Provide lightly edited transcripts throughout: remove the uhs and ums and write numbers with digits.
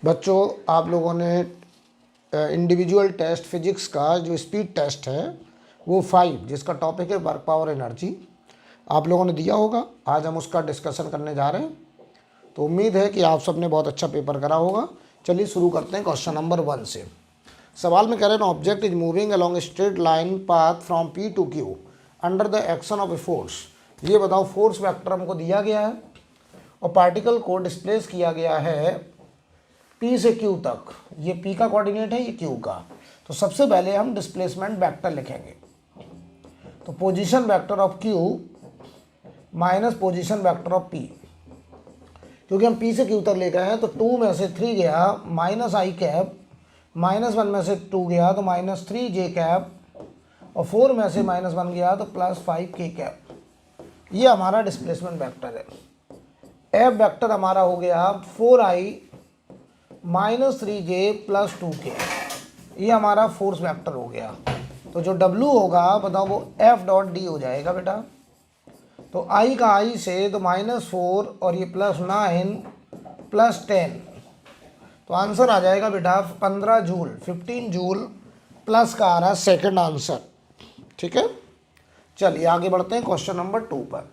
बच्चों, आप लोगों ने इंडिविजुअल टेस्ट फिजिक्स का जो स्पीड टेस्ट है वो 5 जिसका टॉपिक है वर्क पावर एनर्जी आप लोगों ने दिया होगा। आज हम उसका डिस्कशन करने जा रहे हैं, तो उम्मीद है कि आप सबने बहुत अच्छा पेपर करा होगा। चलिए शुरू करते हैं क्वेश्चन नंबर 1 से। सवाल में कह रहे हैं object is moving along straight line path from P to Q under the action of a force. ये बताओ, फोर्स वेक्टर हमको दिया गया है और पार्टिकल को डिस्प्लेस किया गया है P से Q तक। ये P का कोऑर्डिनेट है, ये Q का। तो सबसे पहले हम डिस्प्लेसमेंट वेक्टर लिखेंगे। तो position vector of Q minus position vector of P, क्योंकि हम P से Q तक ले गए हैं तो 2 में से 3 गया माइनस आई कैप, -1 में से 2 गया तो -3j कैप, और 4 में से -1 गया तो +5k कैप। ये हमारा डिस्प्लेसमेंट वेक्टर है। एफ वेक्टर हमारा हो गया 4i -3j + 2k। ये हमारा फोर्स वेक्टर हो गया। तो जो W होगा बताओ वो F.D हो जाएगा बेटा। तो I का I से तो -4 और ये +9 +10, तो आंसर आ जाएगा बेटा 15 जूल, 15 जूल प्लस का आ रहा है सेकंड आंसर। ठीक है, चलिए आगे बढ़ते हैं क्वेश्चन नंबर 2 पर।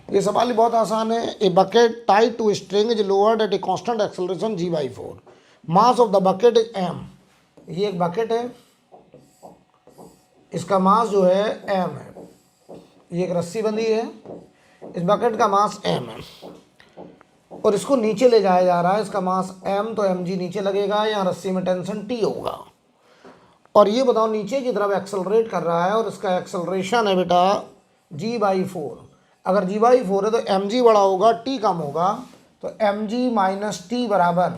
ये सवाल ही बहुत आसान है। A bucket tied to string is lowered at a constant acceleration g/4। Mass of the bucket is m। ये एक बकेट है, इसका मास जो है m है। ये एक रस्सी बंधी है, इस बकेट का मास m है और इसको नीचे ले जाया जा रहा है। इसका मास m, तो mg नीचे लगेगा, यहाँ रस्सी में टेंशन T होगा। और ये बताओ नीचे की तरफ एक्सेलरेट कर रहा है और इसका एक्सेलरेशन है बेटा g/4। अगर g/4 है तो mg बड़ा होगा, t कम होगा, तो mg - t बराबर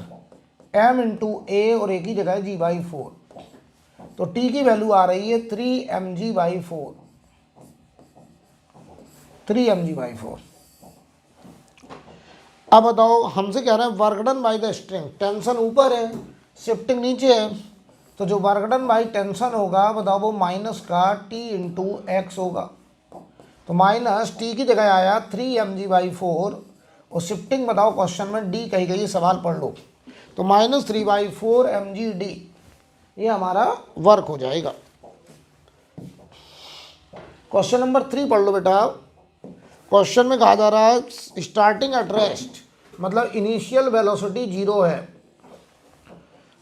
m × a, और a की जगह g/4। तो t की वैल्यू आ रही है 3mg/4, 3mg/4। अब बताओ, हमसे कह रहे हैं work done by the string. Tension ऊपर है, शिफ्टिंग नीचे है, तो जो वर्क डन बाय टेंशन होगा बताओ वो माइनस का t × x होगा। तो माइनस टी की जगह आया 3mg/4 और शिफ्टिंग बताओ क्वेश्चन में d कही गई, सवाल पढ़ लो। तो -3/4 mgd ये हमारा वर्क हो जाएगा। क्वेश्चन नंबर 3 पढ़ लो बेटा। क्वेश्चन में कहा जा रहा है स्टार्टिंग एट रेस्ट, मतलब इनिशियल वेलोसिटी 0 है,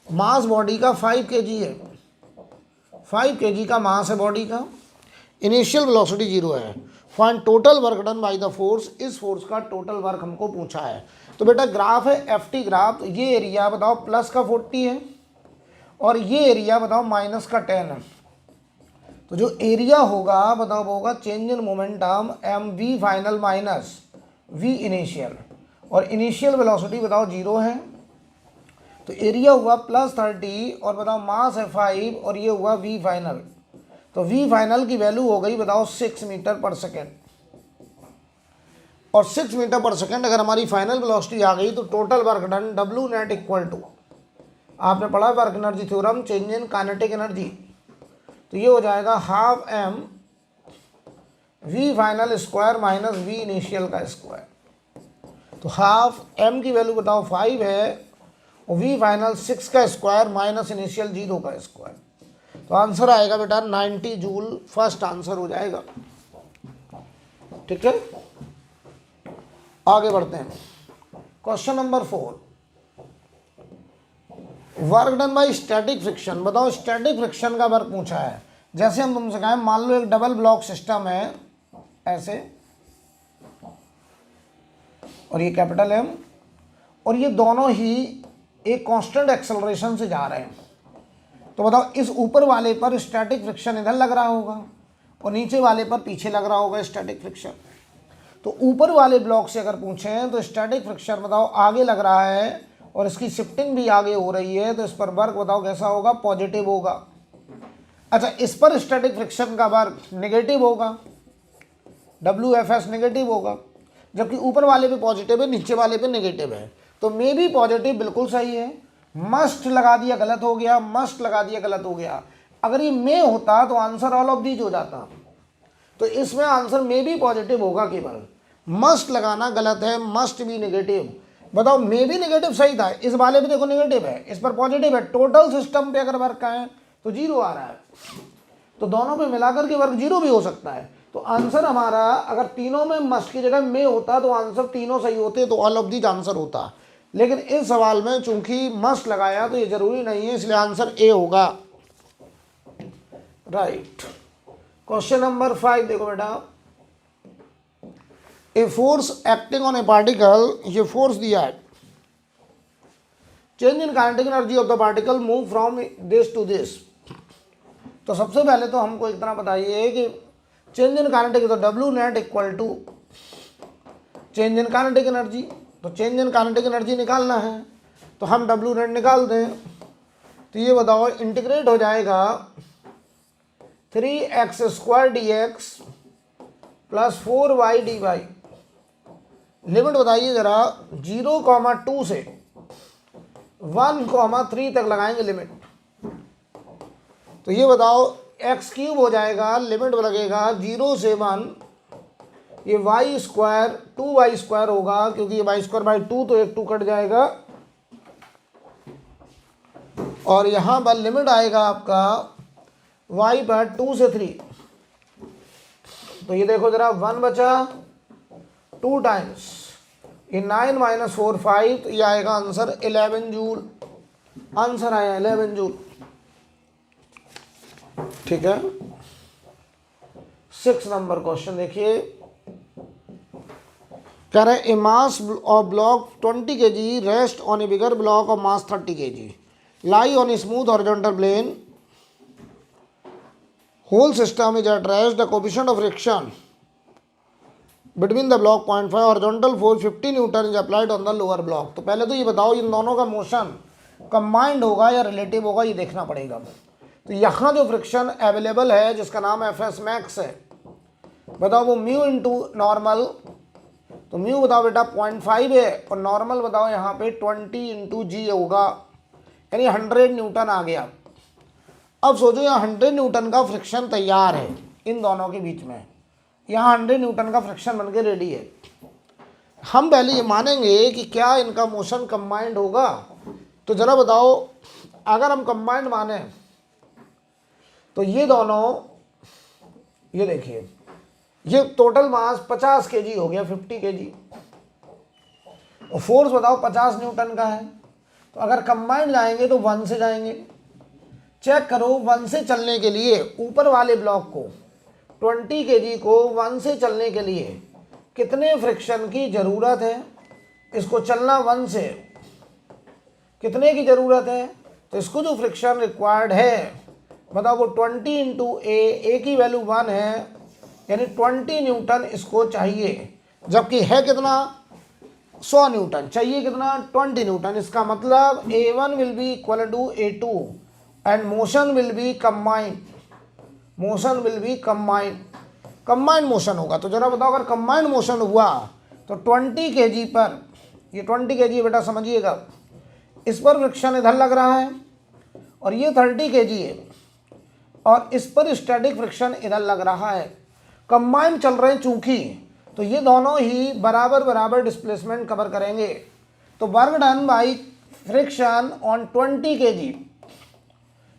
मास बॉडी का 5 kg है, 5 kg का मास है बॉडी का, इनिशियल वेलोसिटी 0 है। Find total work done by the force. इस फोर्स का टोटल वर्क हमको पूछा है। तो बेटा ग्राफ है FT ग्राफ। तो ये एरिया बताओ प्लस का 40 है और ये एरिया बताओ माइनस का 10 है। तो जो एरिया होगा बताओ वो होगा change in momentum mv final minus v initial, और इनिशियल वेलोसिटी बताओ 0 है। तो एरिया हुआ +30 और बताओ मास है 5 और ये हुआ v फाइनल। तो v फाइनल की वैल्यू हो गई बताओ 6 मीटर पर सेकेंड, और 6 मीटर पर सेकेंड अगर हमारी फाइनल वेलोसिटी आ गई तो total work done W net equal to, आपने पढ़ा work energy theorem, change in kinetic energy. तो ये हो जाएगा ½ m v final square minus v initial का स्क्वायर। तो ½ m की वैल्यू बताओ 5 है और v फाइनल 6 का स्क्वायर माइनस इनिशियल 0 का स्क्वायर। तो आंसर आएगा बेटा 90 जूल, फर्स्ट आंसर हो जाएगा। ठीक है, आगे बढ़ते हैं। Question number 4, work done bye static friction. बताओ स्टैटिक फ्रिक्शन का वर्क पूछा है। जैसे हम तुमसे कहें, मान लो एक डबल ब्लॉक सिस्टम है ऐसे, और ये कैपिटल M, और ये दोनों ही एक कांस्टेंट एक्सेलरेशन से जा रहे हैं। तो बताओ इस ऊपर वाले पर स्टैटिक फ्रिक्शन इधर लग रहा होगा और नीचे वाले पर पीछे लग रहा होगा स्टैटिक फ्रिक्शन। तो ऊपर वाले ब्लॉक से अगर पूछें तो स्टैटिक फ्रिक्शन बताओ आगे लग रहा है और इसकी शिफ्टिंग भी आगे हो रही है, तो इस पर वर्क बताओ कैसा होगा, पॉजिटिव होगा। अच्छा, इस पर स्टैटिक फ्रिक्शन का वर्क नेगेटिव होगा, WFS नेगेटिव होगा, जबकि ऊपर वाले पे पॉजिटिव है, नीचे वाले पे नेगेटिव है। तो मे बी पॉजिटिव बिल्कुल सही है, मस्ट लगा दिया गलत हो गया, मस्ट लगा दिया गलत हो गया। अगर ये मे होता तो आंसर ऑल ऑफ दीज हो जाता। तो इसमें आंसर मे बी पॉजिटिव होगा केवल, मस्ट लगाना गलत है, मस्ट बी नेगेटिव। बताओ मे भी नेगेटिव सही था, इस वाले पे देखो नेगेटिव है, इस पर पॉजिटिव है, टोटल सिस्टम पे अगर वर्क आए तो जीरो आ रहा है, तो दोनों पे मिलाकर के वर्क जीरो भी हो सकता है। तो आंसर हमारा अगर तीनों में मस्ट की जगह में होता तो आंसर तीनों सही होते, तो ऑल ऑफ दीज आंसर होता। लेकिन इस सवाल में चूंकि मस्ट लगाया तो ये जरूरी नहीं है, इसलिए आंसर ए होगा। राइट। क्वेश्चन नंबर 5 देखो बेटा, a force acting on a particle, ये फोर्स दिया है, change in kinetic energy of the particle move from this to this. तो सबसे पहले तो हमको इतना बताइए कि चेंज इन काइनेटिक, तो W net equal to change in kinetic energy, तो चेंज इन काइनेटिक एनर्जी निकालना है, तो हम डब्ल्यू नेट निकाल दें। तो ये बताओ इंटीग्रेट हो जाएगा 3x² dx plus 4y dy। Limit बताइए जरा, 0,2 से 1,3 तक लगाएंगे लिमिट। तो ये बताओ x³ हो जाएगा, लिमिट लगेगा 0 से 1, ये y² 2y² होगा, क्योंकि ये y²/2 तो एक 2 कट जाएगा, और यहाँ पर लिमिट आएगा आपका y पर 2 से 3। तो ये देखो जरा 1 बचा, 2 टाइम्स ये 9 - 4 5, तो ये आएगा आंसर 11 जूल। आंसर आया 11 जूल। ठीक है। 6 नंबर क्वेश्चन देखिए, कह रहे a mass of block 20 kg rest on a bigger block of mass 30 kg lie on a smooth horizontal plane, whole system is at rest, the coefficient of friction between the block 0.5, horizontal force 50 Newton is applied on the lower block। तो पहले तो ये बताओ इन दोनों का motion combined होगा या relative होगा, ये देखना पड़ेगा। तो यहाँ जो फ्रिक्शन अवेलेबल है जिसका नाम Fs मैक्स है, बताओ वो म्यू इंटू नॉर्मल, तो म्यू बताओ बेटा 0.5 है, और नॉर्मल बताओ यहाँ पे 20 × g होगा, यानी 100 न्यूटन आ गया। अब सोचो यहाँ 100 न्यूटन का फ्रिक्शन तैयार है इन दोनों के बीच में, यहाँ 100 न्यूटन का फ्रिक्शन बनके रेडी है। हम पहले ये मानेंगे कि क्या इनका मोशन कंबाइंड होगा। तो जरा बताओ, अगर हम कंबाइंड माने तो ये दोनों, ये देखिए ये टोटल मास 50 kg हो गया, 50 kg, और फोर्स बताओ 50 न्यूटन का है। तो अगर कंबाइंड जाएंगे तो 1 से जाएंगे। चेक करो 1 से चलने के लिए ऊपर वाले ब्लॉक को 20 kg को 1 से चलने के लिए कितने फ्रिक्शन की ज़रूरत है। इसको चलना 1 से कितने की ज़रूरत है, तो इसको जो फ्रिक्शन रिक्वायर्ड है बताओ वो 20 × a की वैल्यू 1 है, यानी 20 न्यूटन इसको चाहिए, जबकि है कितना 100 न्यूटन, चाहिए कितना 20 न्यूटन। इसका मतलब A1 will be equal to A2 and motion will be combined, motion will be combined motion होगा। तो जरा बताओ अगर कंबाइंड मोशन हुआ तो 20 kg पर, ये 20 kg बेटा समझिएगा, इस पर फ्रिक्शन इधर लग रहा है और ये 30 kg है, और इस पर स्टैटिक फ्रिक्शन इधर लग रहा है। कंबाइंड चल रहे हैं चूंकि, तो ये दोनों ही बराबर बराबर डिस्प्लेसमेंट कवर करेंगे। तो work done by friction on 20 kg,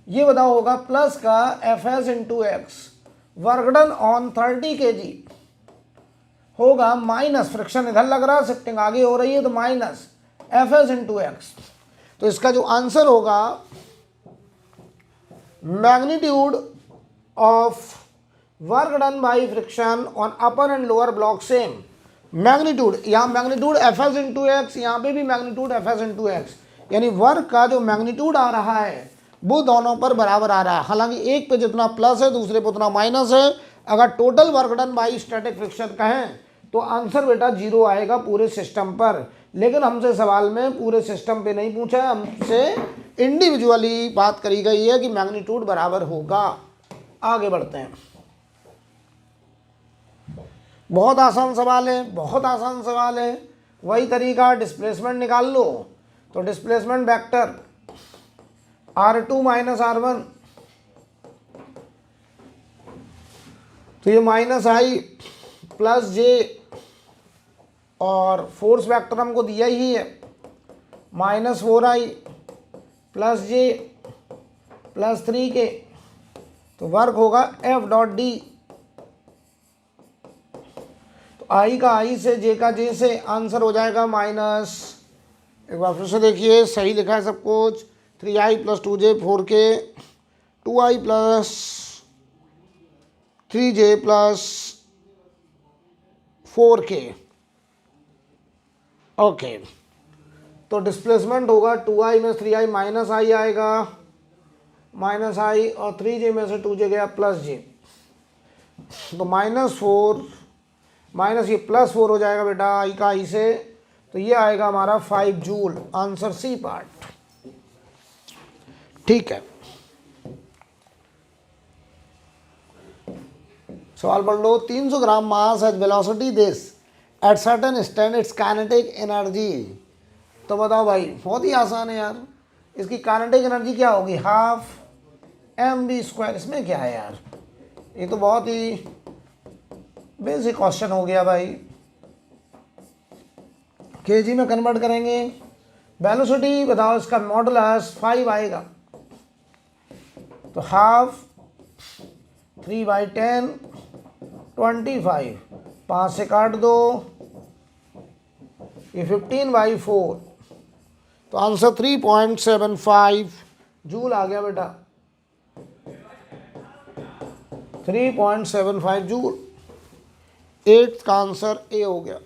ये बताओ होगा प्लस का Fs × x, work done on 30 kg होगा माइनस, फ्रिक्शन इधर लग रहा है, शिफ्टिंग आगे हो रही है, तो माइनस Fs × x। तो इसका जो आंसर होगा magnitude of work done by friction on upper and lower block same, magnitude, यहाँ मैग्नीट्यूड Fs × x, यहाँ पे भी मैग्नीट्यूड Fs × x, यानी वर्क का जो मैग्नीट्यूड आ रहा है वो दोनों पर बराबर आ रहा है। हालांकि एक पे जितना प्लस है दूसरे पे उतना माइनस है। अगर total work done by static friction कहें तो आंसर बेटा 0 आएगा पूरे सिस्टम पर। लेकिन हमसे सवाल में पूरे सिस्टम पे नहीं पूछा है, हमसे इंडिविजुअली बात करी गई है कि मैग्नीट्यूड बराबर होगा। आगे बढ़ते हैं। बहुत आसान सवाल है, बहुत आसान सवाल है। वही तरीका, डिस्प्लेसमेंट निकाल लो। तो डिस्प्लेसमेंट वेक्टर R2 - R1, तो ये -i + j और फोर्स वेक्टर हमको दिया ही है -4i प्लस जे प्लस 3k, तो वर्क होगा F.D। तो i का i से j का j से आंसर हो जाएगा माइनस, एक बार फिर से देखिए सही लिखा है सब कुछ, 3i plus 2j 4k, 2i plus 3j plus 4k। Okay, तो डिस्प्लेसमेंट होगा 2i में 3i माइनस i आएगा, माइनस i, और 3j में से 2j गया प्लस j, तो -4 माइनस ये +4 हो जाएगा बेटा i का i से, तो ये आएगा हमारा 5 जूल, आंसर सी पार्ट। ठीक है, सवाल पढ़ लो। 300 gram mass at velocity this at certain stand its kinetic energy. तो बताओ भाई, बहुत ही आसान है यार, इसकी काइनेटिक एनर्जी क्या होगी, हाफ mv²। इसमें क्या है यार, ये तो बहुत ही बेसिक क्वेश्चन हो गया भाई। केजी में कन्वर्ट करेंगे, वेलोसिटी बताओ, इसका मॉडुलस 5 आएगा, तो हाफ 3/10 25, 5 से काट दो, ये 15/4, तो आंसर 3.75 जूल आ गया बेटा, 3.75 जूल। 8th का आंसर ए हो गया।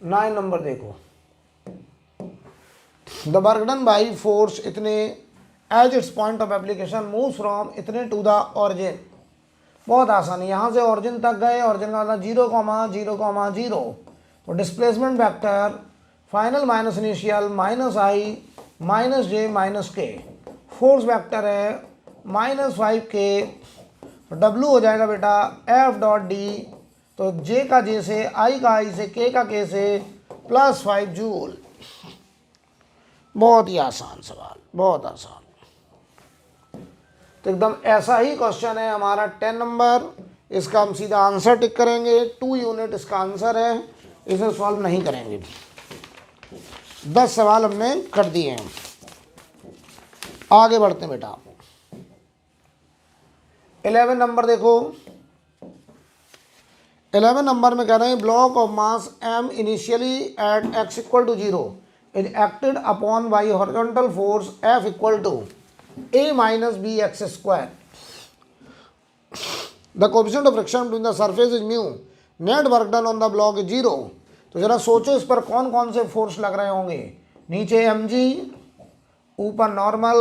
9 नंबर देखो, the work done by force इतने as its point of application move from इतने टू द ऑरिजिन। बहुत आसान है, यहाँ से ऑरिजिन तक गए, ऑरिजिन का मतलब 0,0,0, तो displacement vector final minus initial -i -j -k, force vector है -5k, W हो जाएगा बेटा F.D, तो J का J से, I का I से, K का K से +5 जूल। बहुत ही आसान सवाल, बहुत आसान। तो एकदम ऐसा ही क्वेश्चन है हमारा 10 नंबर, इसका हम सीधा आंसर टिक करेंगे, 2 यूनिट इसका आंसर है, इसे सॉल्व नहीं करेंगे। 10 सवाल हमने कर दिए हैं, आगे बढ़ते हैं बेटा। 11 नंबर देखो, 11 नंबर में कह रहे हैं block of mass m initially at x = 0 is acted upon by horizontal force F = a - bx²। The coefficient of friction between the surface is mu, net work done on the block is 0। तो जरा सोचो इस पर कौन कौन से force लग रहे होंगे, नीचे mg, ऊपर नॉर्मल,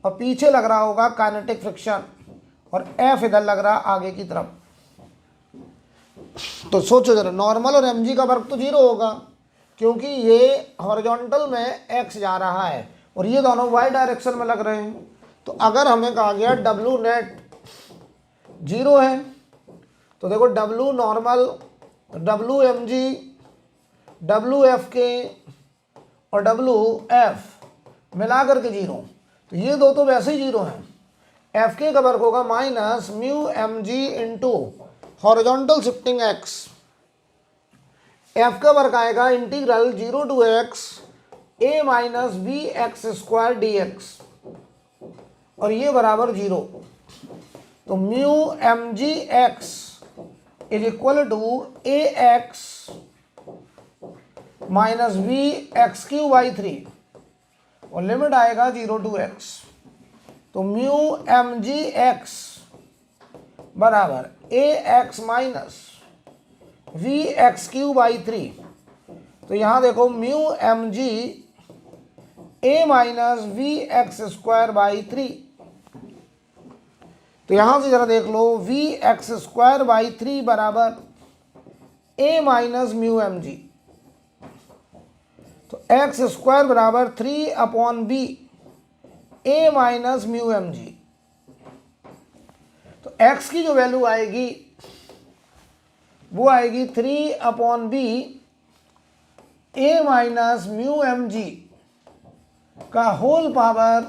और पीछे लग रहा होगा काइनेटिक फ्रिक्शन, और F इधर लग रहा आगे की तरफ। तो सोचो जरा, नॉर्मल और mg का वर्क तो 0 होगा, क्योंकि ये हॉरिजॉन्टल में x जा रहा है और ये दोनों y डायरेक्शन में लग रहे हैं। तो अगर हमें कहा गया W नेट 0 है, तो देखो W normal, W mg, W fk और W f मिला करके 0, तो ये दो तो वैसे ही 0 हैं। Fk का वर्क होगा -μmg into horizontal shifting x, F का वर्क आएगा integral 0 to x a - bx² dx, और ये बराबर 0। तो μmgx is equal to ax - bx³ 3, और लिमिट आएगा 0 to x। तो μmgx बराबर ax - bx³ 3। तो यहाँ देखो μmg a - bx² 3, तो यहाँ से जरा देख लो bx² 3 बराबर a - μmg, तो x² बराबर 3/b a - μmg। तो x की जो वैल्यू आएगी वो आएगी 3/b a - μmg का होल पावर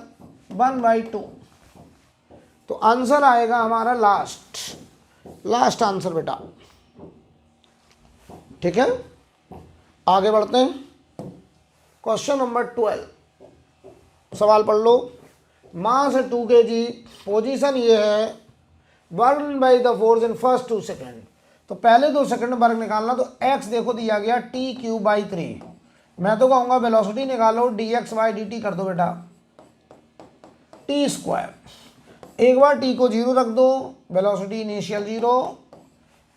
1/2। तो आंसर आएगा हमारा लास्ट आंसर बेटा। ठीक है, आगे बढ़ते हैं। क्वेश्चन नंबर 12, सवाल पढ़ लो। मास 2 kg, पोजीशन ये है, work by the force in first 2 second. तो पहले 2 सेकंड वर्क निकालना, तो x देखो दिया गया t³/3। मैं तो कहूँगा वेलोसिटी निकालो, dx/dt कर दो बेटा t²। एक बार t को 0 रख दो, वेलोसिटी इनिशियल 0।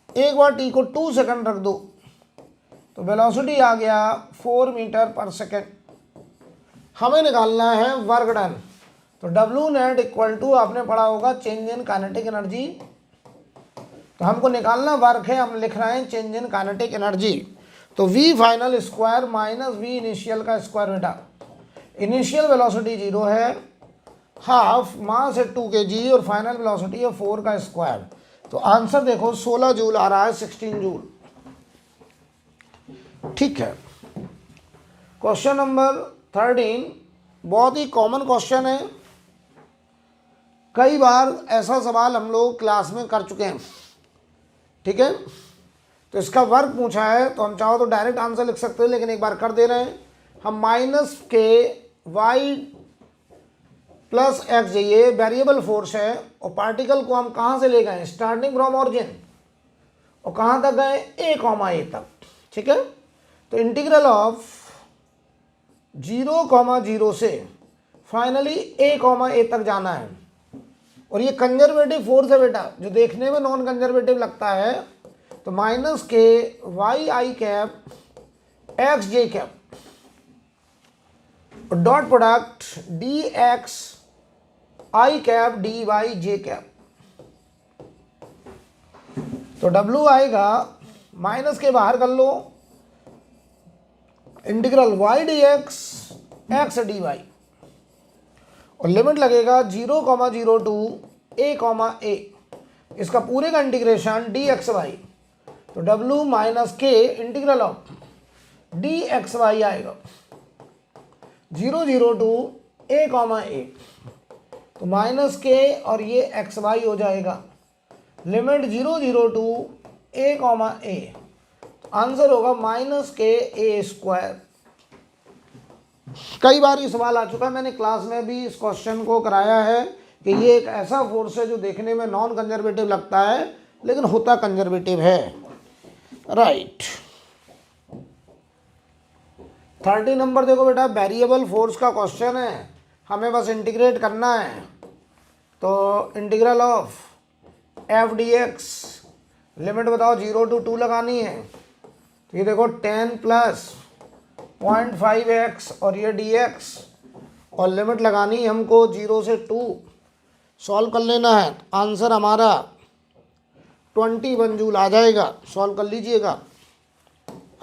एक बार t को 2 सेकंड रख दो, तो वेलोसिटी आ गया 4 मीटर पर सेकंड। हमें निकालना है वर्क डन। तो W नेट इक्वल टू, आपने पढ़ा होगा चेंज इन काइनेटिक एनर्जी। तो हमको निकालना वर्क है, हम लिख रहे हैं चेंज इन काइनेटिक एनर्जी। तो V final square minus V initial का स्क्वायर बेटा। इनिशियल वेलोसिटी 0 है, हाफ मास है 2 kg और फाइनल वेलोसिटी है 4 का स्क्वायर। तो आंसर देखो 16 जूल आ रहा है, 16 जूल। ठीक है, क्वेश्चन नंबर 13 बहुत ही कॉमन क्वेश्चन है, कई बार ऐसा सवाल हम लोग क्लास में कर चुके हैं। ठीक है, तो इसका वर्क पूछा है, तो हम चाहो तो डायरेक्ट आंसर लिख सकते हैं, लेकिन एक बार कर दे रहे हैं हम। माइनस के वाई प्लस एक्स, ये वेरिएबल फोर्स है, और पार्टिकल को हम कहाँ से ले गए, स्टार्टिंग फ्रॉम ऑरिजिन, और कहाँ तक गए, a, तक। ठीक है, तो इंटीग्रल ऑफ 0, से फाइनली a, तक जाना है। और ये कंजर्वेटिव फोर्स है बेटा, जो देखने में नॉन कंजर्वेटिव लगता है। तो माइनस के y_, xj_, और डॉट प्रोडक्ट dxi_, तो W आएगा, माइनस के बाहर कर लो, integral y dx x dy, और लिमिट लगेगा 0, टू a, इसका पूरे का इंटीग्रेशन dxy। तो W माइनस के इंटीग्रल ऑफ dxy आएगा 0, टू a, तो माइनस के और ये xy हो जाएगा, लिमिट 0, टू a, तो आंसर होगा माइनस के a²। कई बार ये सवाल आ चुका है, मैंने क्लास में भी इस क्वेश्चन को कराया है कि ये एक ऐसा फोर्स है जो देखने में नॉन कंजर्वेटिव लगता है, लेकिन होता कंजर्वेटिव है। राइट, 30 नंबर देखो बेटा, वेरिएबल फोर्स का क्वेश्चन है, हमें बस इंटीग्रेट करना है। तो integral of f dx, limit बताओ 0 to 2 लगानी है। तो ये देखो 10 + 0.5x और ये dx, और लिमिट लगानी है हमको 0 से 2, सॉल्व कर लेना है। आंसर हमारा 21 जूल आ जाएगा, सॉल्व कर लीजिएगा।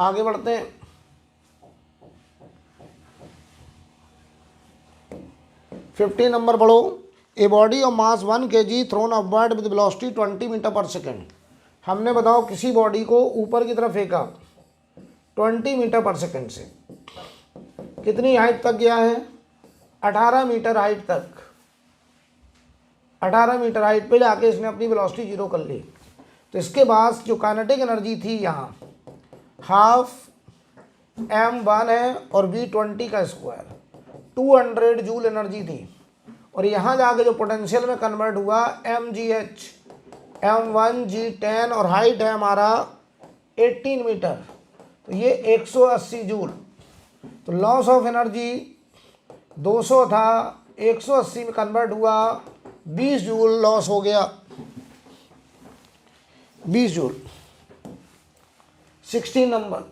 आगे बढ़ते हैं। 15 नंबर पढ़ो। A body of mass 1 kg thrown upward with velocity 20 metre per second. हमने बताओ किसी बॉडी को ऊपर की तरफ फेंका 20 मीटर पर सेकेंड से, कितनी हाइट तक गया है, 18 मीटर हाइट तक। 18 मीटर हाइट पे जाके इसने अपनी वेलोसिटी 0 कर ली। तो इसके पास जो काइनेटिक एनर्जी थी यहाँ, हाफ m1 है और v20 का स्क्वायर, 200 जूल एनर्जी थी। और यहाँ जाके जो पोटेंशियल में कन्वर्ट हुआ mgh, m1 g10, और हाइट है हमारा 18 मीटर, तो ये 180 जूल। तो लॉस ऑफ एनर्जी 200 था, 180 में कन्वर्ट हुआ, 20 जूल लॉस हो गया, 20 जूल। 16 नंबर,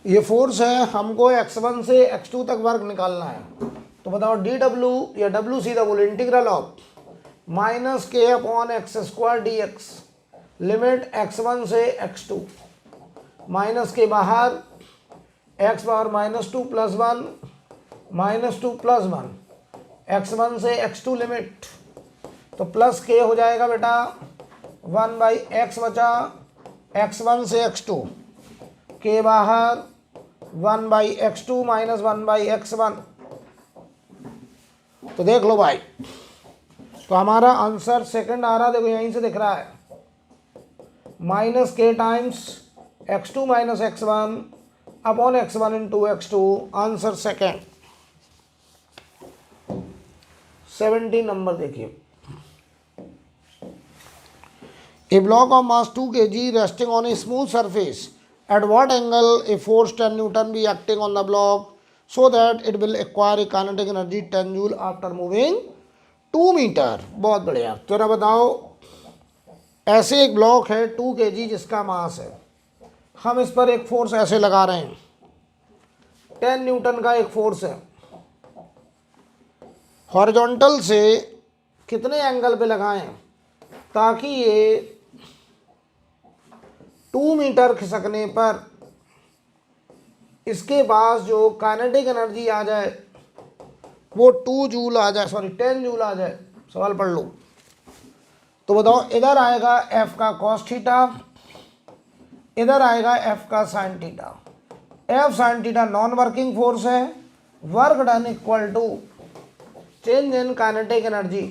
ये फोर्स है, हमको x1 से x2 तक वर्क निकालना है। तो बताओ dw या w सीधा बोलो, इंटीग्रल ऑफ माइनस के upon x² dx, limit x1 से x2, माइनस के बाहर x पावर -2 + 1, -2 + 1, x1 से x2 लिमिट, तो प्लस के हो जाएगा बेटा 1/x बचा, x1 से x2 के बाहर 1/x2 - 1/x1। तो देख लो भाई, तो हमारा आंसर सेकंड आ रहा, देखो यहीं से दिख रहा है। माइनस के times x2 minus x1 upon x1 into x2। Answer second. 17 number देखिए। A block of mass 2 kg resting on a smooth surface. At what angle a force 10 Newton be acting on the block so that it will acquire a kinetic energy 10 joule after moving 2 metre. बहुत बढ़िया। तो ना बताओ, ऐसे एक block है 2 kg जिसका मास है, हम इस पर एक फोर्स ऐसे लगा रहे हैं, 10 न्यूटन का एक फोर्स है। हॉरिजॉन्टल से कितने एंगल पे लगाएं ताकि ये 2 मीटर खिसकने पर इसके पास जो काइनेटिक एनर्जी आ जाए वो 2 जूल आ जाए, सॉरी 10 जूल आ जाए। सवाल पढ़ लो। तो बताओ, इधर आएगा F का कॉस थीटा, इधर आएगा F का sine theta. F sine theta non working force है, work done equal to change in kinetic energy.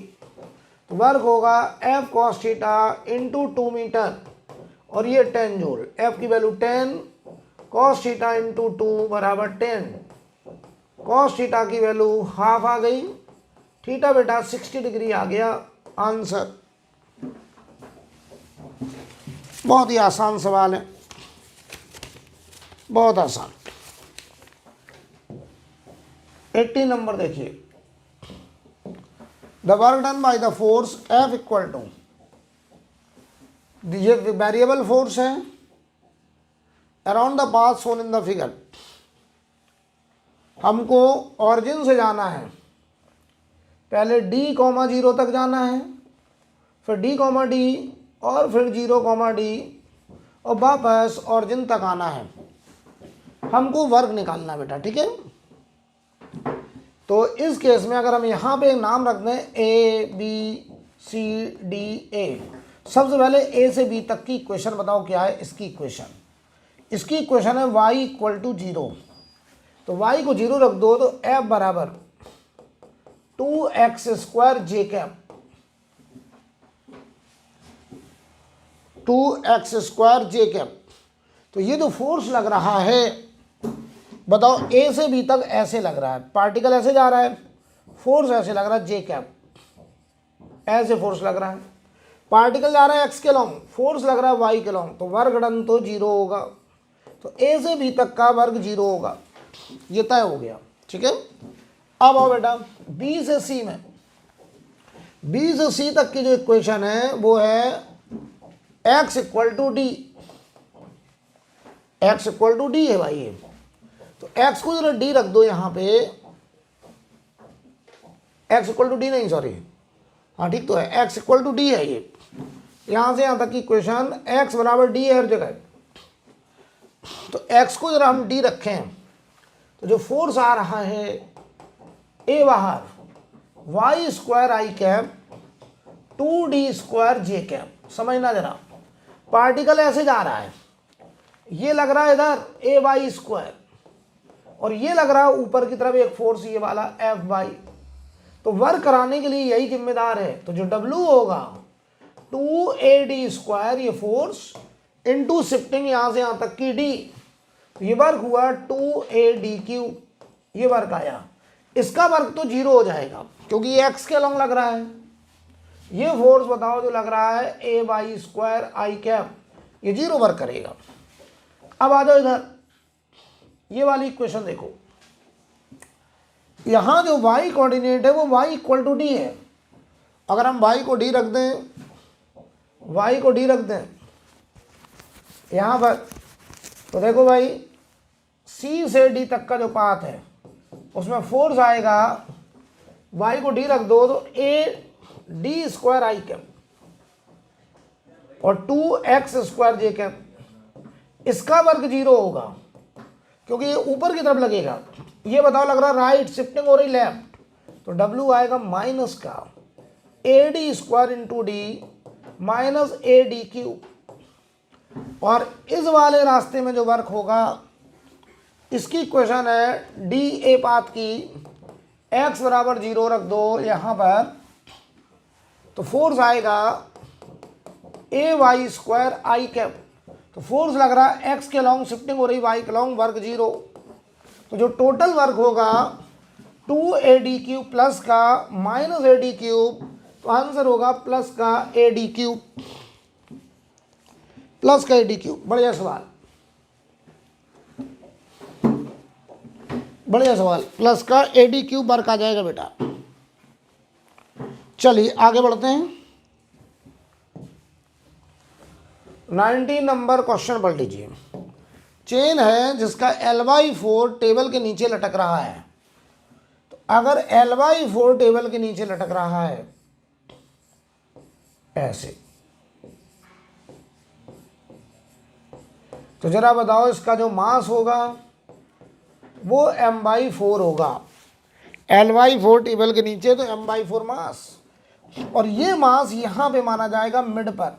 Work होगा F cos theta into 2 metre और ये 10 जूल। F की वैल्यू 10, कॉस थीटा इंटू 2 बराबर 10। Cos theta की value half आ गई, theta बेटा 60 डिग्री आ गया। आंसर। बहुत ही आसान सवाल है, बहुत आसान। 80 नंबर देखिए। The work done by the force F equal to, ये वेरिएबल फोर्स है, around the path shown in the figure. हमको ऑरिजिन से जाना है, पहले D, 0 तक जाना है, फिर D, D और फिर 0, D और वापस ऑरिजिन तक आना है। हमको वर्क निकालना बेटा, ठीक है। तो इस केस में अगर हम यहाँ पे नाम रख दें A B C D A, सबसे पहले A से B तक की इक्वेशन बताओ क्या है इसकी इक्वेशन। इसकी इक्वेशन है y इक्वल टू 0। तो y को 0 रख दो तो F बराबर 2x स्क्वायर जे कैप, 2x स्क्वायर जे कैप। तो ये जो फोर्स लग रहा है बताओ, A से B तक ऐसे लग रहा है, पार्टिकल ऐसे जा रहा है, फोर्स ऐसे लग रहा है जे कैप, ऐसे फोर्स लग रहा है। पार्टिकल जा रहा है x के लॉन्ग, फोर्स लग रहा है y के लॉन्ग, तो वर्क डन तो 0 होगा। तो A से B तक का वर्ग 0 होगा, ये तय हो गया, ठीक है। अब आओ बेटा B से C में। B से C तक की जो इक्वेशन है वो है x equal to D. x equal to D है भाई ये। तो x को जरा d रख दो यहाँ पे, x इक्वल टू डी नहीं, सॉरी, हाँ ठीक तो है, x इक्वल टू डी है ये। यहाँ से यहाँ तक की इक्वेशन x बराबर d है हर जगह। तो x को जरा हम d रखें तो जो फोर्स आ रहा है A बाहर, y स्क्वायर आई कैप 2d स्क्वायर जे कैप। समझना जरा, पार्टिकल ऐसे जा रहा है, ये लग रहा है इधर ए वाई स्क्वायर और ये लग रहा है ऊपर की तरफ एक फोर्स ये वाला एफ वाई। तो वर्क कराने के लिए यही जिम्मेदार है। तो जो W होगा 2AD स्क्वायर ये फोर्स इंटू शिफ्टिंग यहाँ से यहाँ तक की D, तो ये वर्क हुआ 2ADQ, ये वर्क आया। इसका वर्क तो 0 हो जाएगा क्योंकि ये x के अलॉन्ग लग रहा है। ये फोर्स बताओ जो लग रहा है ए वाई स्क्वायर आई कैप, ये 0 वर्क करेगा। अब आ जाओ इधर, ये वाली इक्वेशन देखो, यहां जो y कोऑर्डिनेट है वो y इक्वल टू डी है। अगर हम y को d रख दें, y को d रख दें यहां पर, तो देखो भाई C से D तक का जो पाथ है उसमें फोर्स आएगा, y को d रख दो तो AD स्क्वायर आई कैप और 2x स्क्वायर जे कैप। इसका वर्ग 0 होगा क्योंकि ये ऊपर की तरफ लगेगा। ये बताओ लग रहा राइट, शिफ्टिंग हो रही लेफ्ट, तो W आएगा माइनस का AD square into D minus ADQ। और इस वाले रास्ते में जो वर्क होगा इसकी इक्वेशन है DA पाथ की, x बराबर 0 रख दो यहाँ पर, तो फोर्स आएगा ए वाई स्क्वायर आई कैप। तो फोर्स लग रहा है एक्स के लॉन्ग शिफ्टिंग हो रही, वाई के लॉन्ग, वर्क 0। तो जो टोटल वर्क होगा 2AD³ प्लस का माइनस AD³, तो आंसर होगा प्लस का AD³, प्लस का AD³। बढ़िया सवाल, बढ़िया सवाल, प्लस का AD³ वर्क आ जाएगा बेटा। चलिए आगे बढ़ते हैं। 19 नंबर क्वेश्चन पढ़ लीजिए। चेन है जिसका L/4 टेबल के नीचे लटक रहा है। तो अगर L/4 टेबल के नीचे लटक रहा है ऐसे, तो जरा बताओ इसका जो मास होगा वो m/4 होगा। L/4 टेबल के नीचे तो m/4 मास, और ये मास यहां पे माना जाएगा मिड पर,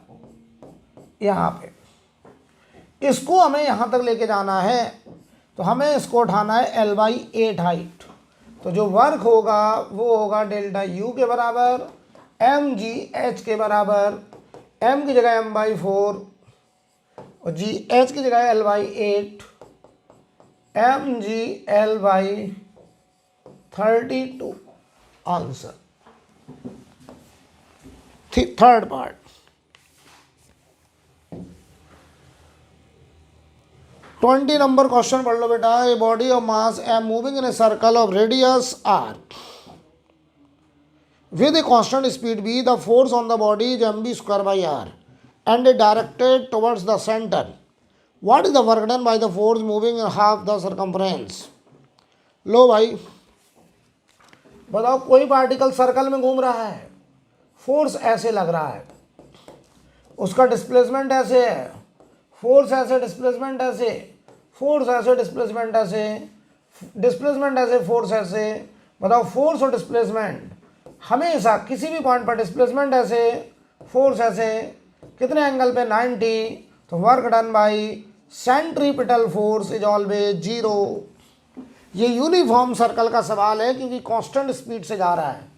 यहां पे। इसको हमें यहां तक लेके जाना है, तो हमें इसको उठाना है L/8 हाइट। तो जो वर्क होगा वो होगा डेल्टा U के बराबर, mgh के बराबर, m की जगह m/4 और gh की जगह L/8, mg/32। Answer third part. 20 number question पढ़ लो बेटा। ए body of mass am moving in a circle of radius r with a constant speed v, the force on the body is mv²/r and is directed towards the center. What is the work done by the force moving in half the circumference? लो भाई बताओ, कोई particle circle में घूम रहा है, force ऐसे लग रहा है, उसका डिस्प्लेसमेंट ऐसे है, फोर्स ऐसे, डिस्प्लेसमेंट ऐसे, फोर्स ऐसे, डिस्प्लेसमेंट ऐसे, डिस्प्लेसमेंट ऐसे, फोर्स ऐसे। बताओ फोर्स और डिस्प्लेसमेंट हमेशा किसी भी पॉइंट पर, डिस्प्लेसमेंट ऐसे, फोर्स ऐसे, कितने एंगल पे 90। तो work done by centripetal force is always 0। ये यूनिफॉर्म सर्कल का सवाल है क्योंकि कांस्टेंट स्पीड से जा रहा है।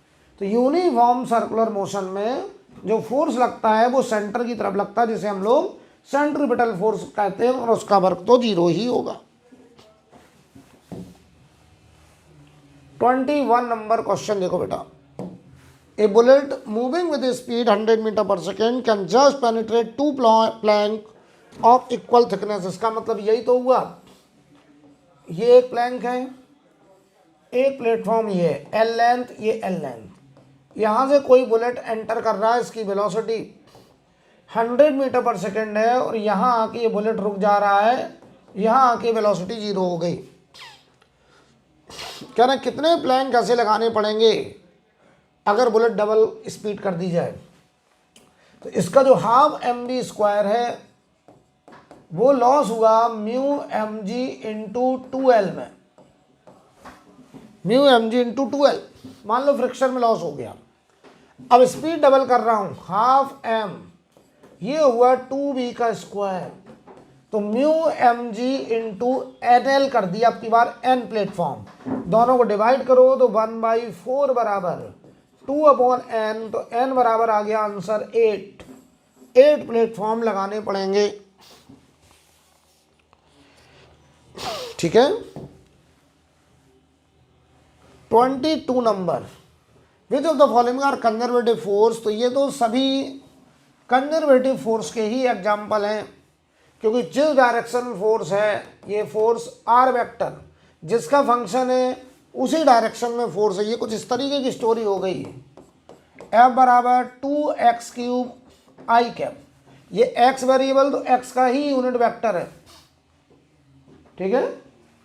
तो यूनिफॉर्म सर्कुलर मोशन में जो फोर्स लगता है वो सेंटर की तरफ लगता है, जिसे हम लोग सेंट्रीपिटल फोर्स कहते हैं, और उसका वर्क तो 0 ही होगा। 21 नंबर क्वेश्चन देखो बेटा। A bullet moving with speed 100 metre per second can just penetrate 2 plank of equal thickness. इसका मतलब यही तो हुआ, ये एक प्लैंक है, एक प्लेटफॉर्म, ये L लेंथ, ये L लेंथ। यहाँ से कोई बुलेट एंटर कर रहा है, इसकी वेलोसिटी 100 मीटर पर सेकेंड है, और यहाँ आके ये बुलेट रुक जा रहा है, यहाँ आके वेलोसिटी 0 हो गई। कह रहे कितने प्लैंक ऐसे लगाने पड़ेंगे अगर बुलेट डबल स्पीड कर दी जाए। तो इसका जो हाफ mv² है वो लॉस हुआ म्यू mg इंटू 2l में, म्यू mg इंटू 2l। मान लो फ्रिक्शन में लॉस हो गया। अब स्पीड डबल कर रहा हूं, हाफ m, ये हुआ 2b का स्क्वायर। तो म्यू mg इंटू nl कर दिया, अब की बार n प्लेटफॉर्म, दोनों को डिवाइड करो तो 1/4 बराबर 2/n। तो n बराबर आ गया आंसर 8 प्लेटफॉर्म लगाने पड़ेंगे। ठीक है। 22 number, which of the following are conservative force. तो ये तो सभी कंजर्वेटिव फोर्स के ही एग्जाम्पल हैं, क्योंकि जिस डायरेक्शन में फोर्स है, ये फोर्स आर वेक्टर जिसका फंक्शन है उसी डायरेक्शन में फोर्स है। ये कुछ इस तरीके की स्टोरी हो गई। F बराबर 2x³ आई कैप, ये x वेरिएबल तो x का ही यूनिट वेक्टर है। ठीक है।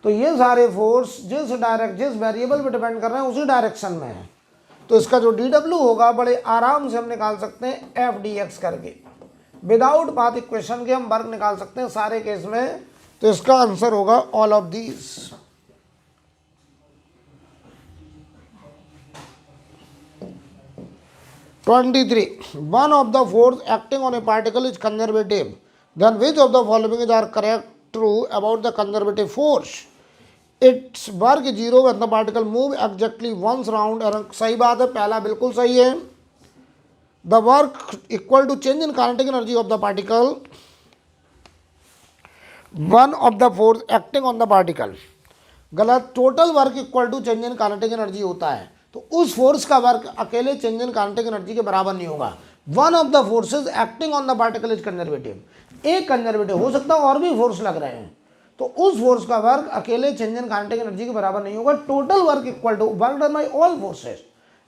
तो ये सारे फोर्स जिस वेरिएबल पे डिपेंड कर रहे हैं उसी डायरेक्शन में है। तो इसका जो dw होगा बड़े आराम से हम निकाल सकते हैं f dx करके, विदाउट पाथ इक्वेशन के हम वर्क निकाल सकते हैं सारे केस में। तो इसका आंसर होगा all of these. One of the force acting on a particle is conservative. Then which of the following are correct true about the conservative force? Its work is 0 when the particle move exactly once round. सही बात है, पहला बिल्कुल सही है। The work equal to change in kinetic energy of the particle one of the force acting on the particle. गलत, total work equal to change in kinetic energy होता है, तो उस फोर्स का वर्क अकेले चेंज इन काइनेटिक एनर्जी के बराबर नहीं होगा। One of the forces acting on the particle is conservative. एक कंजर्वेटिव हो सकता है और भी फोर्स लग रहे हैं, तो उस फोर्स का वर्क अकेले चेंज इन काइनेटिक एनर्जी के बराबर नहीं होगा। Total work equal to work done by all forces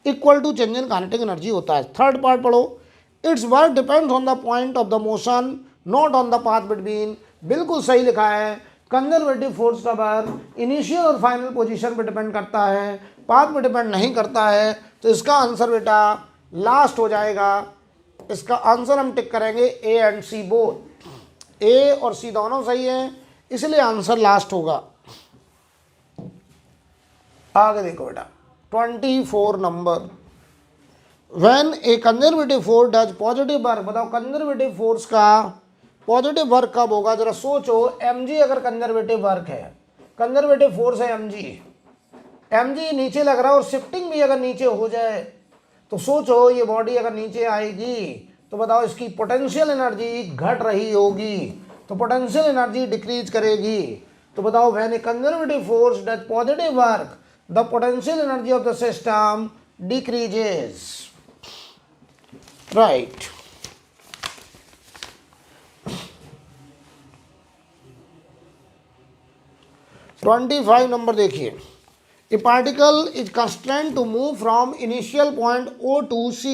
equal to change in kinetic energy होता है। थर्ड पार्ट पढ़ो, it's work depends on the point of the motion not on the path between. बिल्कुल सही लिखा है, conservative force का work initial और final position पे डिपेंड करता है, पाथ पे डिपेंड नहीं करता है। तो इसका आंसर बेटा लास्ट हो जाएगा। इसका आंसर हम टिक करेंगे ए एंड सी बोथ। ए और सी दोनों सही है, इसलिए आंसर लास्ट होगा। आगे देखो बेटा 24 number, when a conservative force does positive work. बताओ कंजर्वेटिव फोर्स का पॉजिटिव वर्क कब होगा, जरा सोचो। mg अगर कंजर्वेटिव वर्क है, कंजर्वेटिव फोर्स है mg नीचे लग रहा है और शिफ्टिंग भी अगर नीचे हो जाए, तो सोचो ये बॉडी अगर नीचे आएगी तो बताओ इसकी पोटेंशियल एनर्जी घट रही होगी, तो पोटेंशियल एनर्जी डिक्रीज करेगी। तो बताओ when a conservative force does positive work the potential energy of the system decreases, right. Twenty 25 number देखिए, a particle is constraint to move from initial point O to C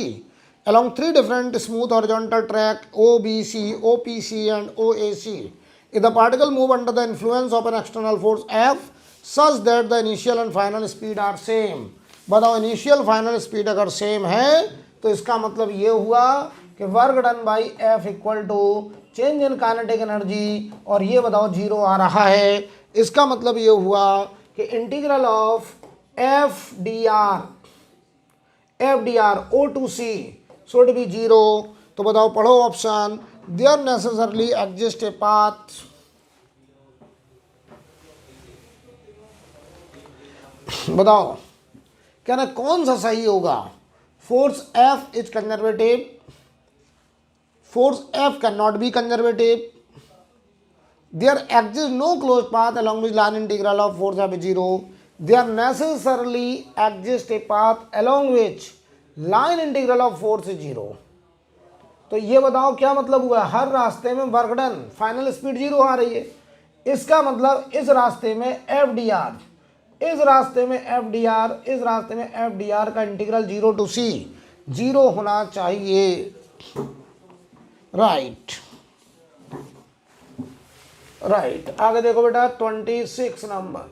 along three different smooth horizontal track OBC, OPC and OAC. If the particle move under the influence of an external force F such that the initial and final speed are same. बताओ initial final speed अगर same है तो इसका मतलब ये हुआ कि work done by F equal to change in kinetic energy, और ये बताओ जीरो आ रहा है। इसका मतलब ये हुआ कि integral of F D R O to C should be zero. तो बताओ पढ़ो option, there necessarily exist a path. बताओ क्या ना कौन सा सही होगा। Force F is conservative, force F can not be conservative, there exists no closed path along which line integral of force F is zero. There necessarily exists a path along which line integral of force is zero. तो ये बताओ क्या मतलब हुआ, हर रास्ते में work done final speed zero आ रही है। इसका मतलब इस रास्ते में एफ डी आर, इस रास्ते में एफ डी आर, इस रास्ते में एफ डी आर का इंटीग्रल 0 to C जीरो होना चाहिए, राइट। आगे देखो बेटा 26 नंबर,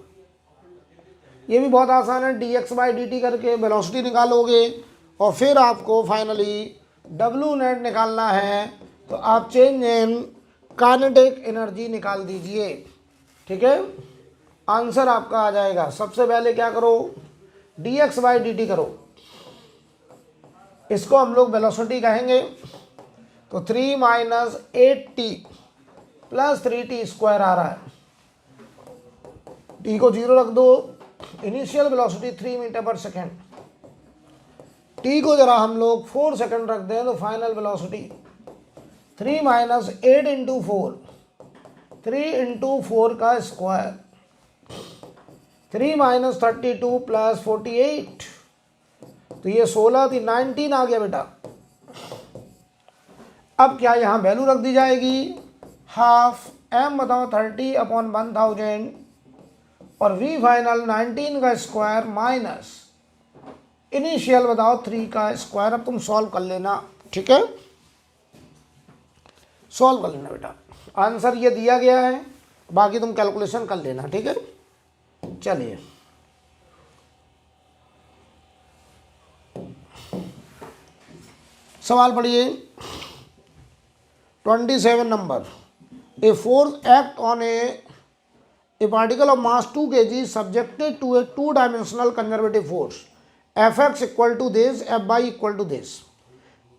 ये भी बहुत आसान है। dx बाई dt करके वेलोसिटी निकालोगे और फिर आपको फाइनली W नेट निकालना है, तो आप चेंज इन काइनेटिक एनर्जी निकाल दीजिए, ठीक है। आंसर आपका आ जाएगा। सबसे पहले क्या करो, dx बाई dt करो, इसको हम लोग वेलोसिटी कहेंगे। तो 3 minus 8t plus 3t square आ रहा है, t को 0 रख दो, initial velocity 3 metre per second, t को जरा हम लोग 4 सेकेंड रख दें तो final velocity 3 minus 8 into 4, 3 into 4 का स्क्वायर, 3 माइनस 32 प्लस 48, तो ये 16 थी, 19 आ गया बेटा। अब क्या यहाँ वैल्यू रख दी जाएगी, हाफ m बताओ 30 अपॉन 1000 और v फाइनल 19 का स्क्वायर माइनस इनिशियल बताओ 3 का स्क्वायर। अब तुम सॉल्व कर लेना, ठीक है, सॉल्व कर लेना बेटा। आंसर ये दिया गया है, बाकी तुम कैलकुलेशन कर लेना, ठीक है। चलिए सवाल पढ़िए 27 number, a force act on a particle of mass 2 kg is subjected to a two-dimensional conservative force fx equal to this, fy equal to this.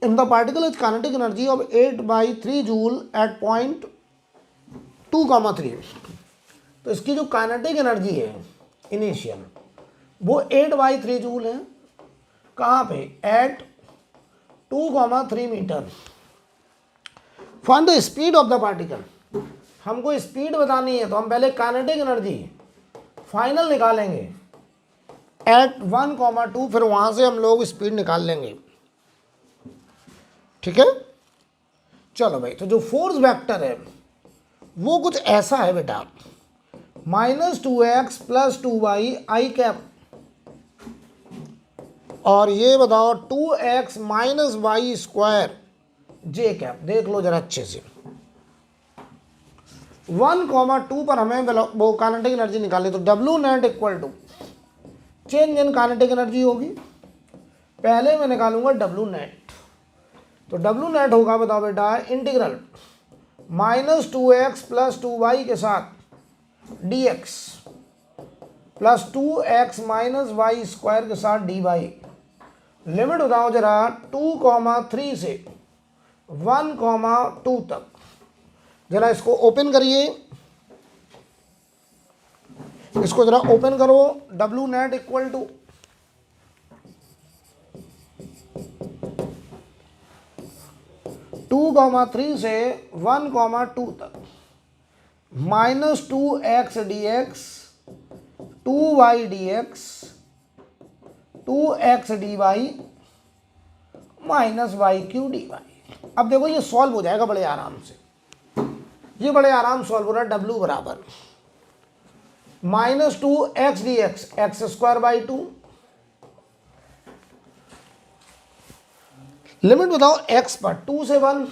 If the particle has kinetic energy of 8/3 joule at point 2,3, तो इसकी जो kinetic energy है initial वो 8/3 joule है। कहाँ पे, at 2,3 metre. Find the speed of the particle. हमको speed बतानी है तो हम पहले काइनेटिक एनर्जी फाइनल निकालेंगे एट 1,2, फिर वहां से हम लोग स्पीड निकाल लेंगे। ठीक है, चलो भाई। तो जो फोर्स वेक्टर है वो कुछ ऐसा है बेटा, -2x + 2y i कैप, और ये बताओ 2x - y² j कैप। देख लो जरा अच्छे से। 1,2 पर हमें वो काइनेटिक एनर्जी निकाली, तो W net equal to change in kinetic energy होगी। पहले मैं निकालूंगा W नेट, तो W नेट होगा बताओ बेटा इंटीग्रल -2x + 2y के साथ dx + 2x - y² के साथ dy। लिमिट बताओ जरा 2,3 से 1,2 तक। जरा इसको ओपन करिए, इसको जरा ओपन करो। W नेट इक्वल टू 2,3 से 1,2 तक -2x dx 2y dx 2x dy -y³ dy। अब देखो ये सॉल्व हो जाएगा बड़े आराम से, ये बड़े आराम सॉल्व हो रहा है। W बराबर -2x dx x²/2। लिमिट बताओ x पर 2 से 1,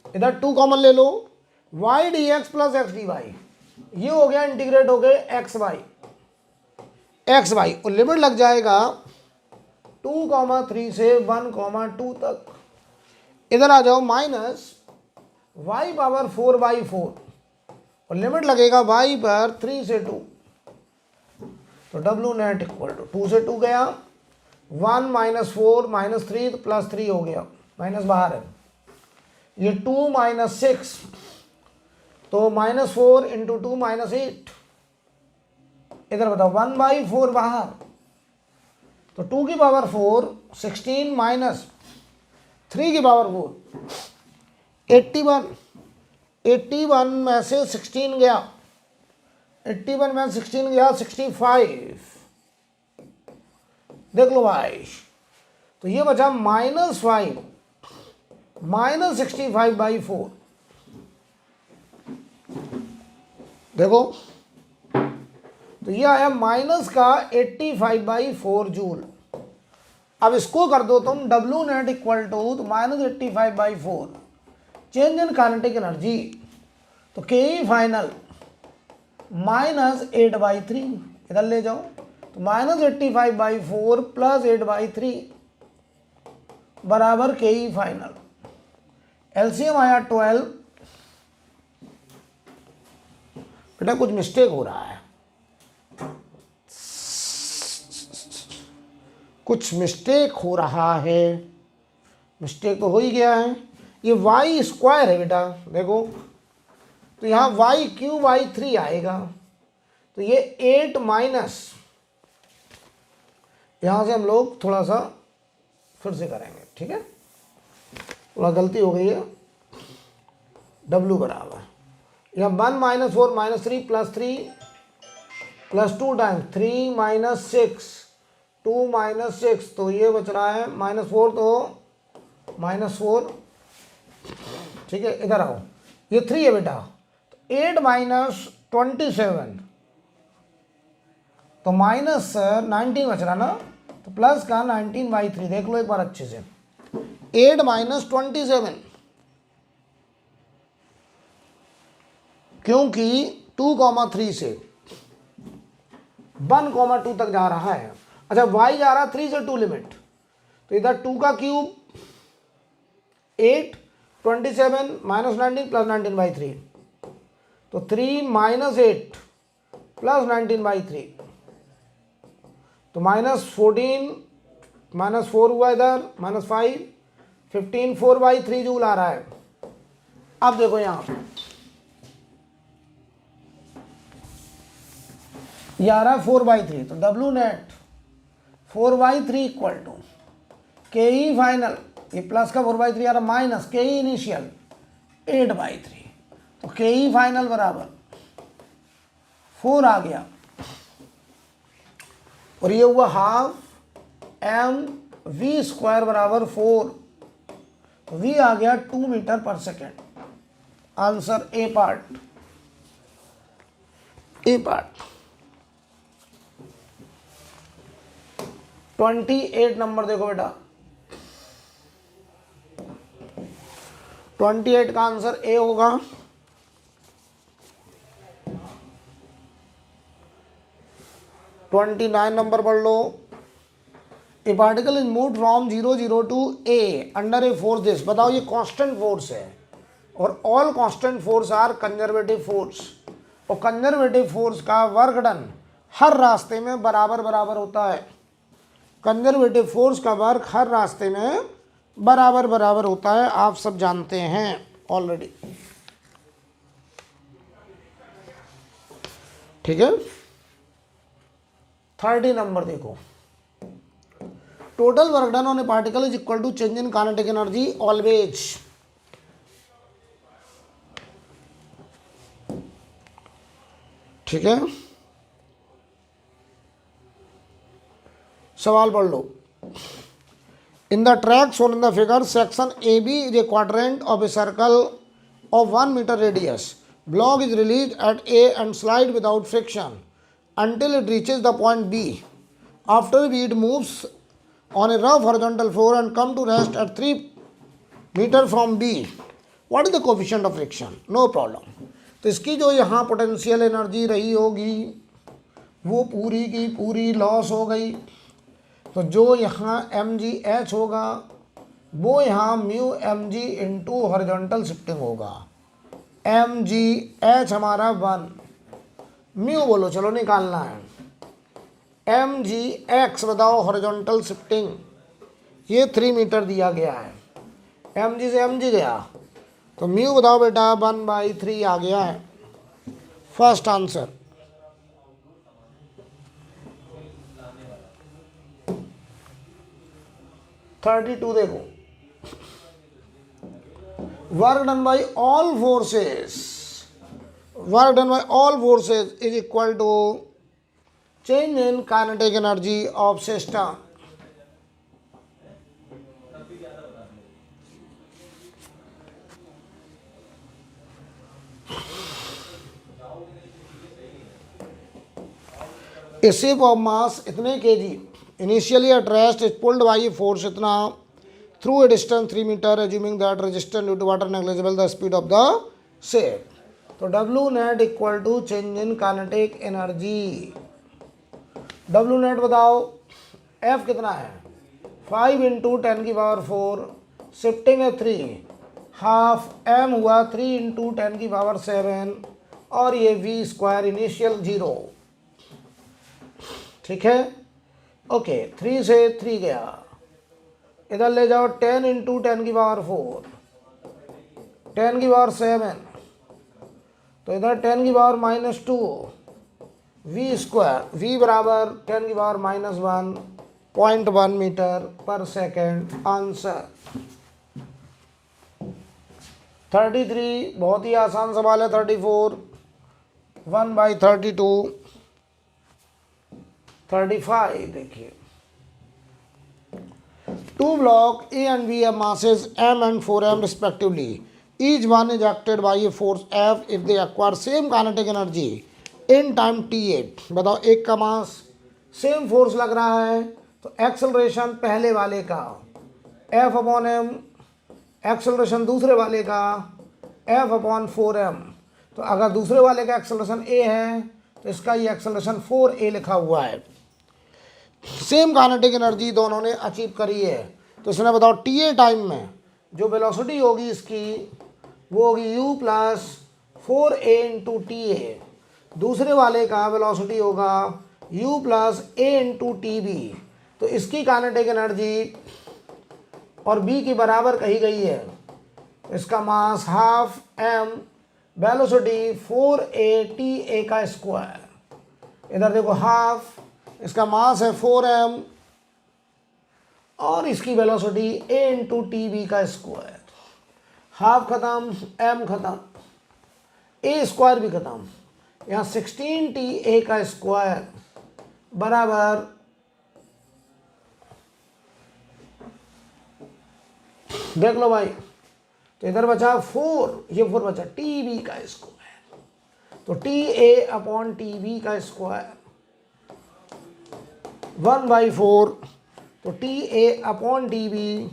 इधर 2 कॉमन ले लो। y dx + x dy, ये हो गया इंटीग्रेट हो गए x y, और लिमिट लग जाएगा 2,3 से 1,2 तक। इधर आ जाओ -y⁴/4, और लिमिट लगेगा y पर 3 से 2। तो W नेट इक्वल टू 2 से 2 गया, 1 - 4 - 3 तो +3 हो गया, माइनस बाहर है। ये 2 - 6 तो -4 × 2 -8। इधर बताओ 1/4 बाहर, तो 2 की पावर 4 16 - 3 की पावर 4 81 में से 16 गया, 81 में 16 गया 65। देख लो भाई, तो ये बचा -5 -65/4। देखो तो ये आया माइनस का 85/4 जूल। अब इसको कर दो तुम W net equal to -85/4 change in kinetic energy, तो KE फाइनल -8/3। इधर ले जाओ, तो -85/4 + 8/3 बराबर KE फाइनल। LCM आया 12। बेटा कुछ मिस्टेक हो रहा है, कुछ मिस्टेक हो रहा है। मिस्टेक तो हो ही गया है। ये y² है बेटा, देखो तो यहाँ y³ आएगा, तो ये 8 माइनस, यहाँ से हम लोग थोड़ा सा फिर से करेंगे, ठीक है, थोड़ा गलती हो गई है। W बराबर यहाँ 1 - 4 - 3 + 3 + 2 टाइम्स 3 - 6 2 - 6, तो ये बच रहा है -4, तो -4, ठीक है। इधर आओ, ये 3 है बेटा, तो 8 - 27, तो -19 बच रहा ना, तो प्लस का 19/3। देख लो एक बार अच्छे से, 8 - 27, क्योंकि 2,3 से 1,2 तक जा रहा है। अच्छा y जा रहा 3 से 2 लिमिट, तो इधर 2 का क्यूब 8 27 -19 + 19/3, तो 3 - 8 + 19/3, तो -14 -4 हुआ इधर, -5 15 4/3 जूल आ रहा है। अब देखो यहाँ ये आ रहा है 4/3, तो W net 4/3 equal to KE final ये प्लस का 4/3 आ रहा, माइनस के ई इनिशियल 8/3, तो के ई फाइनल बराबर 4 आ गया, और ये हुआ हाफ एम वी स्क्वायर बराबर 4, तो वी आ गया 2 metre per second. Answer A part, A part. 28 number देखो बेटा, 28 का आंसर ए होगा। 29 नंबर पढ़ लो। A particle is move from 0 to a under a force this. बताओ ये कांस्टेंट फोर्स है, और all constant force are conservative force, और कंजर्वेटिव फोर्स का वर्क डन हर रास्ते में बराबर बराबर होता है। कंजर्वेटिव फोर्स का वर्क हर रास्ते में बराबर बराबर होता है, आप सब जानते हैं ऑलरेडी, ठीक है। 30 नंबर देखो, total work done on a particle is equal to change in kinetic energy always. ठीक है, सवाल पढ़ लो। In the track shown in the figure, section AB is a quadrant of a circle of 1 meter radius. Block is released at A and slide without friction until it reaches the point B. After B, it moves on a rough horizontal floor and come to rest at 3 meter from B. What is the coefficient of friction? No problem. तो इसकी जो यहाँ potential energy रही होगी वो पूरी की पूरी लॉस हो गई, तो जो यहाँ एम जी एच होगा वो यहाँ mu M G into horizontal shifting होगा। एम जी एच हमारा 1, म्यू बोलो चलो निकालना है, एम जी एक्स बताओ हॉरिजॉन्टल शिफ्टिंग, ये 3 मीटर दिया गया है, एम जी से एम जी गया, तो म्यू बताओ बेटा 1/3 आ गया है। First answer. थर्टी टू देखो, work done by all forces, work done by all forces is equal to change in kinetic energy of system. A ship of mass इतने kg initially at rest is pulled by a force इतना through a distance 3 meter, assuming that resistance due to water negligible the speed of the ship. तो W net equal to change in kinetic energy। W net बताओ, F कितना है 5 into 10 की power 4, shifting है 3, half M हुआ 3 into 10 की power 7, और ये V स्क्वायर इनिशियल 0। ठीक है, ओके 3 से 3 गया, इधर ले जाओ 10 इंटू 10 की पावर 4, 10 की पावर 7, तो इधर 10 की पावर -2, वी स्क्वायर, वी बराबर 10 की power -1.1 metre per second. Answer 33, बहुत ही आसान सवाल है। 34, 1/32, 35 देखिए, 2 block A and B have masses m and 4m respectively. Each one is acted by a force F if they acquire same kinetic energy in time t8। बताओ एक का mass same force लग रहा है तो एक्सेलरेशन पहले वाले का F/m, एक्सेलरेशन दूसरे वाले का F/4m। तो अगर दूसरे वाले का एक्सेलरेशन A है तो इसका ये एक्सेलरेशन 4a लिखा हुआ है। सेम काइनेटिक एनर्जी दोनों ने अचीव करी है, तो इसने बताओ टी ए टाइम में जो वेलोसिटी होगी इसकी वो होगी u plus 4a into T A, दूसरे वाले का वेलोसिटी होगा u plus a into T B. तो इसकी काइनेटिक एनर्जी और b की बराबर कही गई है, इसका mass half m, velocity 4a t a का स्क्वायर। इधर देखो हाफ, इसका मास है 4m और इसकी velocity a into T B का स्क्वायर, हाफ खत्म, m खत्म, a स्क्वायर भी खत्म, यहाँ 16ta का स्क्वायर बराबर देख लो भाई, तो इधर बचा 4, ये 4 बचा, टी बी का स्क्वायर, तो T A upon T B का स्क्वायर 1/4, तो T A upon T B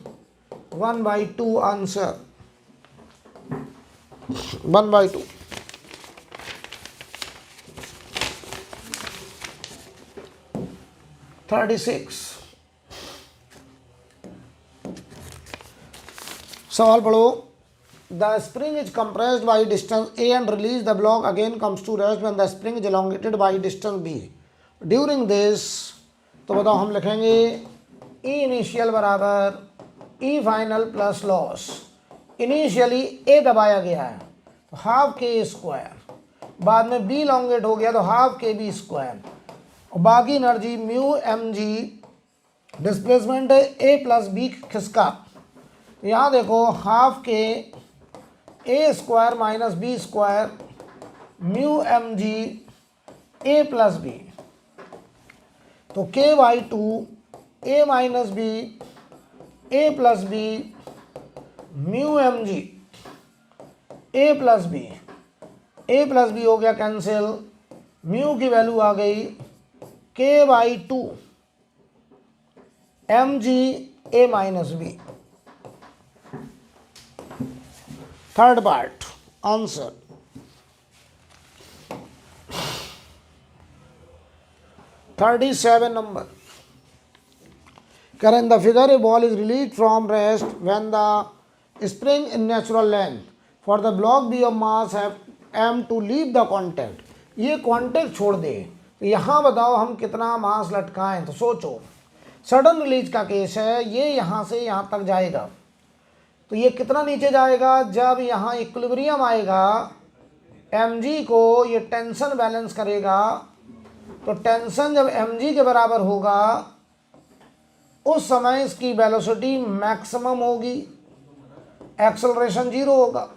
1/2 answer 1/2। सवाल पढ़ो। The spring is compressed by distance A and release the block again comes to rest when the spring is elongated by distance B during this. तो बताओ हम लिखेंगे E initial बराबर E final plus loss. Initially A दबाया गया है तो half के स्क्वायर, बाद में बी लॉन्गेट हो गया तो हाफ के बी स्क्वायर, और बाकी energy mu M g, displacement है ए प्लस बी खिसका। यहाँ देखो half k a square minus b square mu M g a plus b, तो k/2 a minus b a plus b mu M g a plus b हो गया cancel, mu की वैल्यू आ गई k/2 m g a minus b. Third part answer. (37 number. Current the figure a ball is released from rest when the spring in natural length for the block B of mass have m to leave the contact. ये contact छोड़ दे तो यहाँ बताओ हम कितना मास लटकाएं। तो सोचो sudden release का केस है, ये यहाँ से यहाँ तक जाएगा तो ये कितना नीचे जाएगा, जब यहाँ इक्विलिब्रियम आएगा mg को ये टेंशन बैलेंस करेगा, तो टेंशन जब mg के बराबर होगा उस समय इसकी वेलोसिटी मैक्सिमम होगी, एक्सेलरेशन 0 होगा।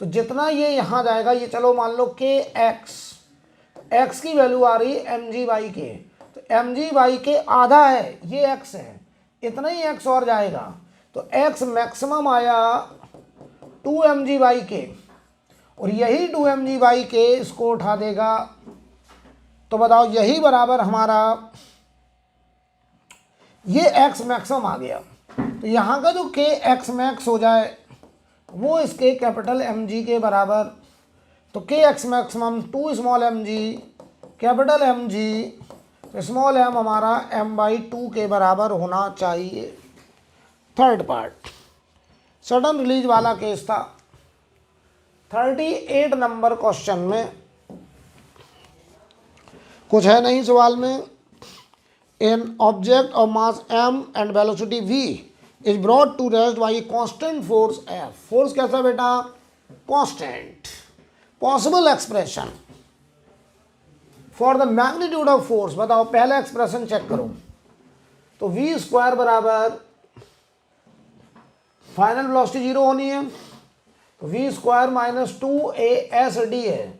तो जितना ये यहाँ जाएगा, ये चलो मान लो के x की वैल्यू आ रही mg/k, तो mg/k आधा है, ये x है, इतना ही x और जाएगा तो x मैक्सिमम आया 2mg/k, और यही 2mg/k इसको उठा देगा। तो बताओ यही बराबर हमारा ये x मैक्सिमम आ गया, तो यहाँ का जो k x मैक्स हो जाए वो इसके कैपिटल mg के बराबर, तो k x maximum 2 small mg capital mg, तो स्मॉल m हमारा m/2 के बराबर होना चाहिए। थर्ड पार्ट सडन रिलीज वाला केस था। 38 नंबर क्वेश्चन में कुछ है नहीं सवाल में। An object of mass m and velocity v is brought to rest by constant force f। Force कैसा बेटा, constant. Possible expression for the magnitude of force, बताओ पहला एक्सप्रेशन चेक करो। तो v स्क्वायर बराबर फाइनल वेलोसिटी 0 होनी है, तो v स्क्वायर माइनस 2a/d है,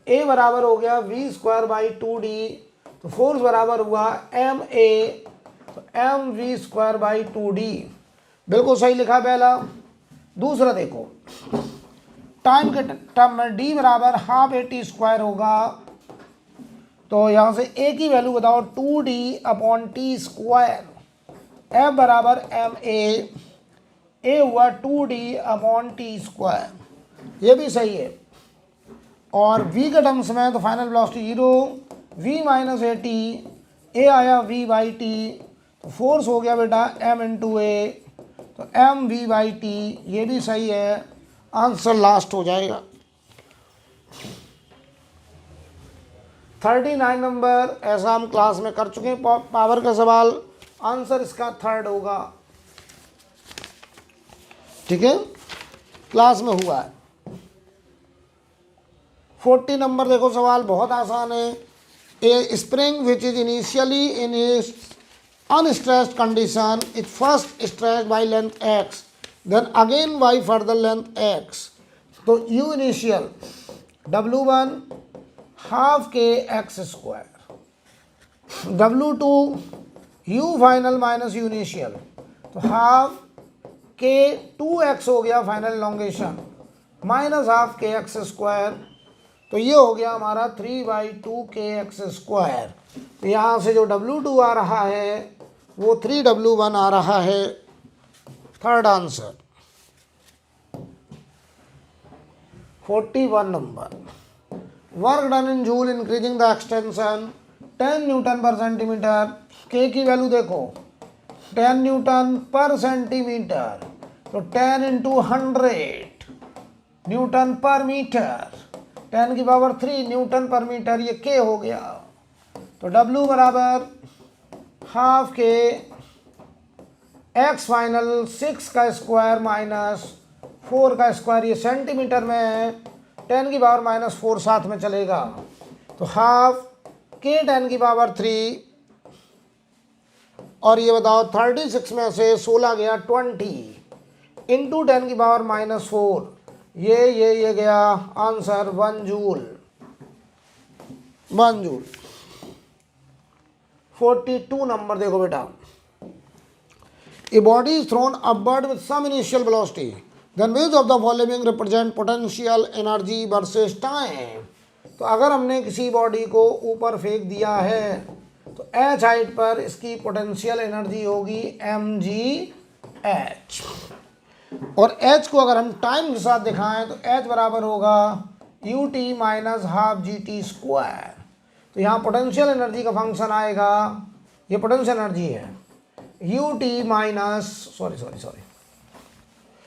a बराबर हो गया v स्क्वायर बाई 2d, तो फोर्स बराबर हुआ ma, तो mv स्क्वायर बाई 2d। बिल्कुल सही लिखा पहला। दूसरा देखो, टाइम के टर्म में d बराबर हाफ at स्क्वायर होगा, तो यहाँ से a की वैल्यू बताओ 2d/t स्क्वायर, f बराबर ma, a हुआ 2d/t स्क्वायर, ये भी सही है। और v के टर्म्स में तो final velocity 0, v minus at, a आया v/t, तो फोर्स हो गया बेटा m इंटू a, तो mv/t, ये भी सही है। आंसर लास्ट हो जाएगा। 39 नंबर ऐसा हम क्लास में कर चुके हैं पावर का सवाल, आंसर इसका थर्ड होगा। ठीक है, क्लास में हुआ है। 40 नंबर देखो सवाल बहुत आसान है। A spring which is initially in unstressed condition is first stretch by length X, then again by further length X. तो U initial W1 half K X square, W2 U final minus U initial, तो half K 2x हो गया final elongation minus half K X square, तो ये हो गया हमारा 3/2 के एक्स स्क्वायर। तो यहाँ से जो W2 आ रहा है वो 3W1 आ रहा है। Third answer 41 number. Work done in joule increasing the extension 10 Newton पर सेंटीमीटर। के की वैल्यू देखो 10 न्यूटन पर सेंटीमीटर, तो 10 इंटू 100 न्यूटन पर मीटर, 10 की पावर 3 न्यूटन पर मीटर, ये के हो गया। तो W बराबर हाफ के एक्स फाइनल 6 का स्क्वायर माइनस 4 का स्क्वायर, ये सेंटीमीटर में है, 10 की पावर माइनस 4 साथ में चलेगा, तो हाफ के 10 की पावर 3, और ये बताओ 36 में से 16 गया 20 इंटू 10 की पावर माइनस 4, ये गया आंसर 1 जूल। 1 जूल। 42 नंबर देखो बेटा। A body is thrown upward with some initial velocity. Then which of the following represent potential energy versus time? तो अगर हमने किसी बॉडी को ऊपर फेंक दिया है तो h हाइट पर इसकी पोटेंशियल एनर्जी होगी mgh, और h को अगर हम टाइम के साथ दिखाएं तो h बराबर होगा ut minus half GT square. तो यहाँ पोटेंशियल एनर्जी का फंक्शन आएगा, ये पोटेंशियल एनर्जी है ut माइनस सॉरी,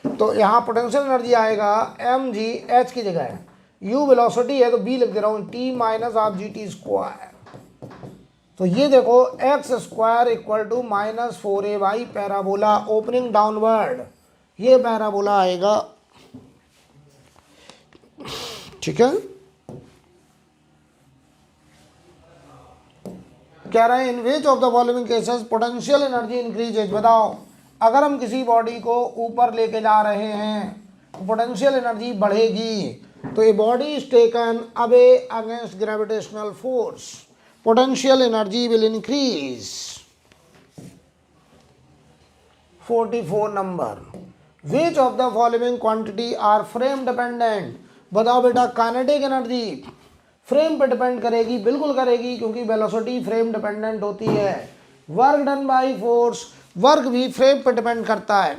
तो यहाँ पोटेंशियल एनर्जी आएगा mg, h की जगह है u वेलोसिटी है तो b लिख दे रहा हूँ, t minus half GT square. तो ये देखो x square equal to minus 4a parabola opening downward, ये पैराबोला आएगा, ठीक है। कह रहे हैं in which of the following cases potential energy increases. बताओ अगर हम किसी बॉडी को ऊपर लेके जा रहे हैं तो पोटेंशियल एनर्जी बढ़ेगी, तो a body is taken away against gravitational force, potential energy will increase। 44 number. Which of the following quantity are frame dependent। बताओ बेटा काइनेटिक एनर्जी फ्रेम पे डिपेंड करेगी, बिल्कुल करेगी, क्योंकि वेलोसिटी फ्रेम डिपेंडेंट होती है। Work done by force, work भी फ्रेम पे डिपेंड करता है,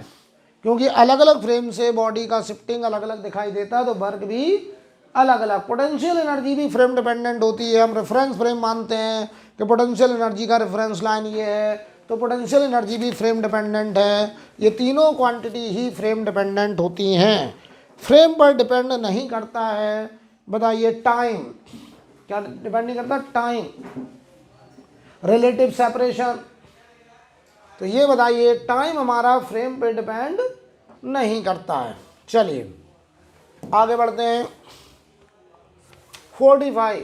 क्योंकि अलग अलग फ्रेम से बॉडी का शिफ्टिंग अलग अलग दिखाई देता है, तो वर्क भी अलग अलग। पोटेंशियल एनर्जी भी फ्रेम डिपेंडेंट होती है। हम रेफरेंस फ्रेम मानते हैं कि पोटेंशियल एनर्जी का रेफरेंस लाइन ये है, तो पोटेंशियल एनर्जी भी फ्रेम डिपेंडेंट है। ये तीनों क्वांटिटी ही फ्रेम डिपेंडेंट होती हैं। फ्रेम पर डिपेंड नहीं करता है, बताइए टाइम, क्या डिपेंड नहीं करता, टाइम, रिलेटिव सेपरेशन। तो ये बताइए टाइम हमारा फ्रेम पे डिपेंड नहीं करता है। चलिए आगे बढ़ते हैं। 45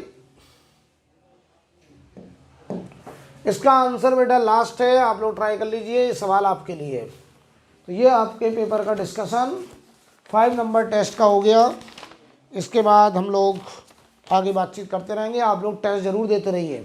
इसका आंसर बेटा लास्ट है, आप लोग ट्राई कर लीजिए, ये सवाल आपके लिए। तो ये आपके पेपर का डिस्कशन 5 नंबर टेस्ट का हो गया। इसके बाद हम लोग आगे बातचीत करते रहेंगे, आप लोग टेस्ट ज़रूर देते रहिए।